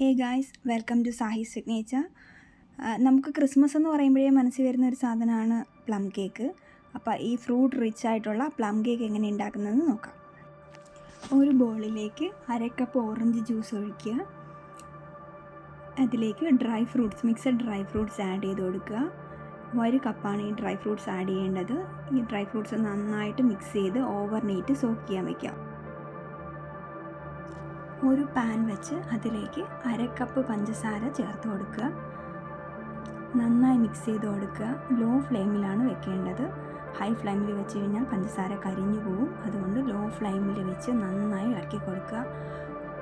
Hey guys, welcome to Sahi signature. നമുക്ക് Christmas എന്ന് പറയുമ്പോഴേ മനസ്സിൽ വരുന്ന ഒരു സാധനമാണ് പ്ലം കേക്ക്. അപ്പോൾ ഈ ഫ്രൂട്ട് റിച്ച് ആയിട്ടുള്ള പ്ലം കേക്ക് എങ്ങനെ ഉണ്ടാക്കുന്നതെന്ന് നോക്കാം. ഒരു ബൗളിലേക്ക് 1/2 കപ്പ് ഓറഞ്ച് ജ്യൂസ് ഒഴിക്കുക. അതിലേക്ക് മിക്സഡ് ഡ്രൈ ഫ്രൂട്ട്സ് ആഡ് ചെയ്ത് കൊടുക്കുക. 1 കപ്പാണ് ഈ ഡ്രൈ ഫ്രൂട്ട്സ് ആഡ് ചെയ്യേണ്ടത്. ഈ ഡ്രൈ ഫ്രൂട്ട്സ് നന്നായിട്ട് മിക്സ് ചെയ്ത് ഓവർനൈറ്റ് സോക്ക് ചെയ്യാൻ വയ്ക്കാം. ഒരു പാൻ വെച്ച് അതിലേക്ക് 1/2 കപ്പ് പഞ്ചസാര ചേർത്ത് കൊടുക്കുക. നന്നായി മിക്സ് ചെയ്ത് കൊടുക്കുക. ലോ ഫ്ലെയിമിലാണ് വെക്കേണ്ടത്. ഹൈ ഫ്ലെയിമിൽ വെച്ച് കഴിഞ്ഞാൽ പഞ്ചസാര കരിഞ്ഞു പോകും. അതുകൊണ്ട് ലോ ഫ്ലെയിമിൽ വെച്ച് നന്നായി ഇളക്കി കൊടുക്കുക.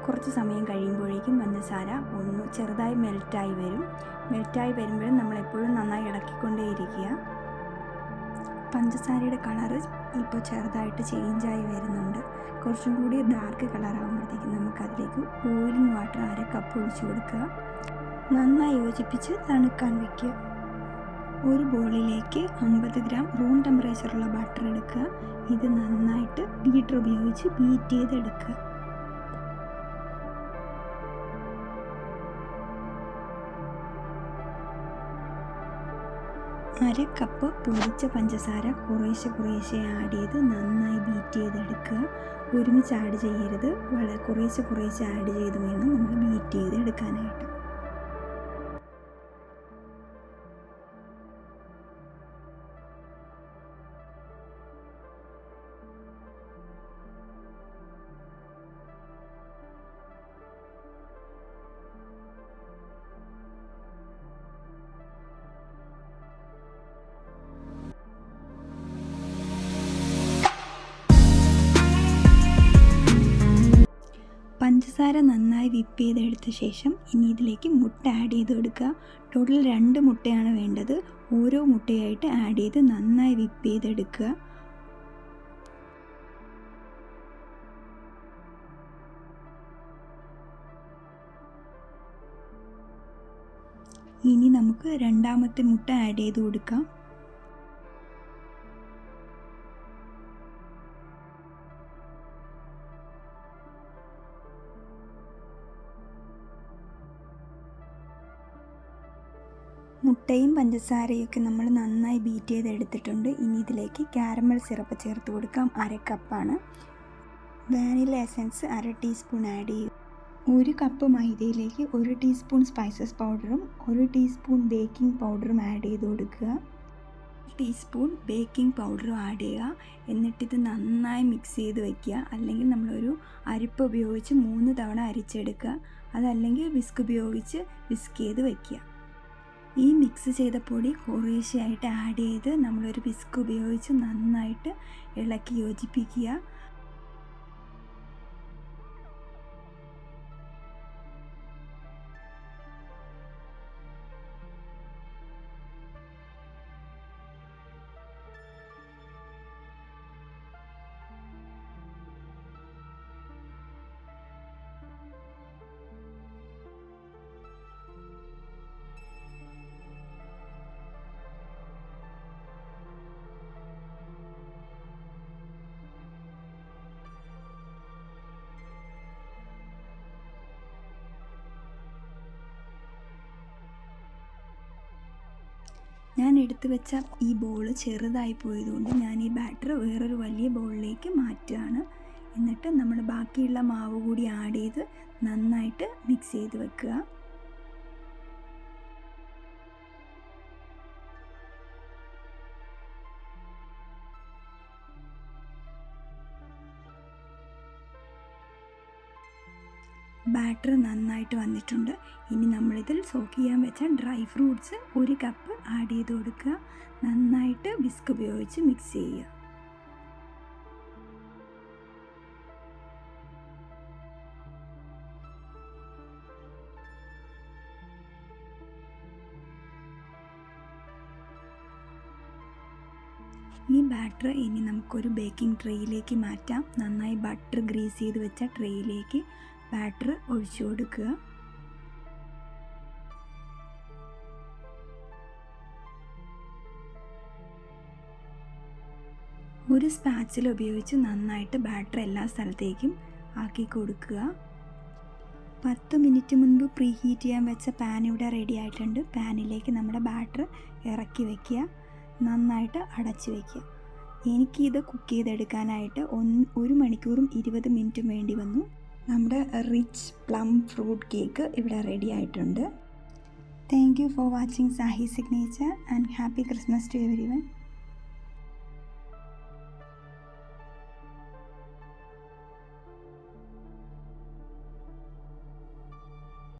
കുറച്ച് സമയം കഴിയുമ്പോഴേക്കും പഞ്ചസാര ഒന്ന് ചെറുതായി മെൽറ്റായി വരും. മെൽറ്റായി വരുമ്പോഴും നമ്മളെപ്പോഴും നന്നായി ഇളക്കിക്കൊണ്ടേയിരിക്കുക. പഞ്ചസാരയുടെ കളറ് ഇപ്പോൾ ചെറുതായിട്ട് ചേഞ്ചായി വരുന്നുണ്ട്. കുറച്ചും കൂടി ഡാർക്ക് കളറാകുമ്പോഴത്തേക്കും നമുക്കതിലേക്ക് ബോയിലിംഗ് വാട്ടർ 1/2 കപ്പ് ഒഴിച്ചു കൊടുക്കുക. നന്നായി യോജിപ്പിച്ച് തണുക്കാൻ വയ്ക്കുക. ഒരു ബോളിലേക്ക് 50 ഗ്രാം റൂം ടെമ്പറേച്ചറുള്ള ബട്ടർ എടുക്കുക. ഇത് നന്നായിട്ട് ബീറ്റർ ഉപയോഗിച്ച് ബീറ്റ് ചെയ്തെടുക്കുക. അര കപ്പ് പൊടിച്ച പഞ്ചസാര കുറേശ്ശെ ആഡ് ചെയ്ത് നന്നായി ബീറ്റ് ചെയ്തെടുക്കുക. ഒരുമിച്ച് ആഡ് ചെയ്യരുത്. കുറേശ്ശെ ആഡ് ചെയ്ത് വേണം നമ്മൾ ബീറ്റ് ചെയ്തെടുക്കാനായിട്ട്. പഞ്ചസാര നന്നായി വിപ്പ് ചെയ്തെടുത്ത ശേഷം ഇനി ഇതിലേക്ക് മുട്ട ആഡ് ചെയ്ത് കൊടുക്കുക. ടോട്ടൽ 2 മുട്ടയാണ് വേണ്ടത്. ഓരോ മുട്ടയായിട്ട് ആഡ് ചെയ്ത് നന്നായി വിപ്പ് ചെയ്തെടുക്കുക. ഇനി നമുക്ക് രണ്ടാമത്തെ മുട്ട ആഡ് ചെയ്ത് കൊടുക്കാം. മുട്ടയും പഞ്ചസാരയൊക്കെ നമ്മൾ നന്നായി ബീറ്റ് ചെയ്തെടുത്തിട്ടുണ്ട്. ഇനി ഇതിലേക്ക് കാരമൽ സിറപ്പ് ചേർത്ത് കൊടുക്കാം. 1/2 കപ്പാണ്. വാനില എസൻസ് 1/2 ടീസ്പൂൺ ആഡ് ചെയ്യും. 1 കപ്പ് മൈദയിലേക്ക് 1 ടീസ്പൂൺ സ്പൈസസ് പൗഡറും 1 ടീസ്പൂൺ ബേക്കിംഗ് പൗഡറും ആഡ് ചെയ്ത് കൊടുക്കുക. 1 ടീസ്പൂൺ ബേക്കിംഗ് പൗഡറും ആഡ് ചെയ്യുക. എന്നിട്ടിത് നന്നായി മിക്സ് ചെയ്ത് വയ്ക്കുക. അല്ലെങ്കിൽ നമ്മളൊരു അരിപ്പ ഉപയോഗിച്ച് 3 തവണ അരിച്ചെടുക്കുക. അതല്ലെങ്കിൽ വിസ്ക് ഉപയോഗിച്ച് വിസ്ക് ചെയ്ത് വയ്ക്കുക. ഈ മിക്സ് ചെയ്ത പൊടി കുറേശ്ശെയായിട്ട് ആഡ് ചെയ്ത് നമ്മളൊരു വിസ്ക് ഉപയോഗിച്ച് നന്നായിട്ട് ഇളക്കി യോജിപ്പിക്കുക. ഞാൻ എടുത്തു വെച്ച ഈ ബോൾ ചെറുതായി പോയതുകൊണ്ട് ഞാൻ ഈ ബാറ്റർ വേറൊരു വലിയ ബൗളിലേക്ക് മാറ്റുകയാണ്. എന്നിട്ട് നമ്മുടെ ബാക്കിയുള്ള മാവ് കൂടി ആഡ് ചെയ്ത് നന്നായിട്ട് മിക്സ് ചെയ്ത് വെക്കുക. ബാറ്റർ നന്നായിട്ട് വന്നിട്ടുണ്ട്. ഇനി നമ്മളിതിൽ സോക്ക് ചെയ്യാൻ വെച്ച ഡ്രൈ ഫ്രൂട്ട്സ് 1 കപ്പ് ആഡ് ചെയ്ത് കൊടുക്കുക. നന്നായിട്ട് വിസ്ക് ഉപയോഗിച്ച് മിക്സ് ചെയ്യുക. ഈ ബാറ്റർ ഇനി നമുക്കൊരു ബേക്കിംഗ് ട്രേയിലേക്ക് മാറ്റാം. നന്നായി ബട്ടർ ഗ്രീസ് ചെയ്ത് വെച്ച ട്രേയിലേക്ക് ബാറ്റർ ഒഴിച്ചു കൊടുക്കുക. ഒരു സ്പാച്ചില ഉപയോഗിച്ച് നന്നായിട്ട് ബാറ്റർ എല്ലാ സ്ഥലത്തേക്കും ആക്കി കൊടുക്കുക. 10 മിനിറ്റ് മുൻപ് പ്രീ ഹീറ്റ് ചെയ്യാൻ വെച്ച പാൻ ഇവിടെ റെഡി ആയിട്ടുണ്ട്. പാനിലേക്ക് നമ്മുടെ ബാറ്റർ ഇറക്കി വയ്ക്കുക, നന്നായിട്ട് അടച്ച് വയ്ക്കുക. എനിക്കിത് കുക്ക് ചെയ്തെടുക്കാനായിട്ട് 1 മണിക്കൂറും 20 മിനിറ്റും വേണ്ടി വന്നു. നമ്മുടെ റിച്ച് പ്ലം ഫ്രൂട്ട് കേക്ക് ഇവിടെ റെഡി ആയിട്ടുണ്ട്. Thank you for watching Sahi signature and happy Christmas to everyone.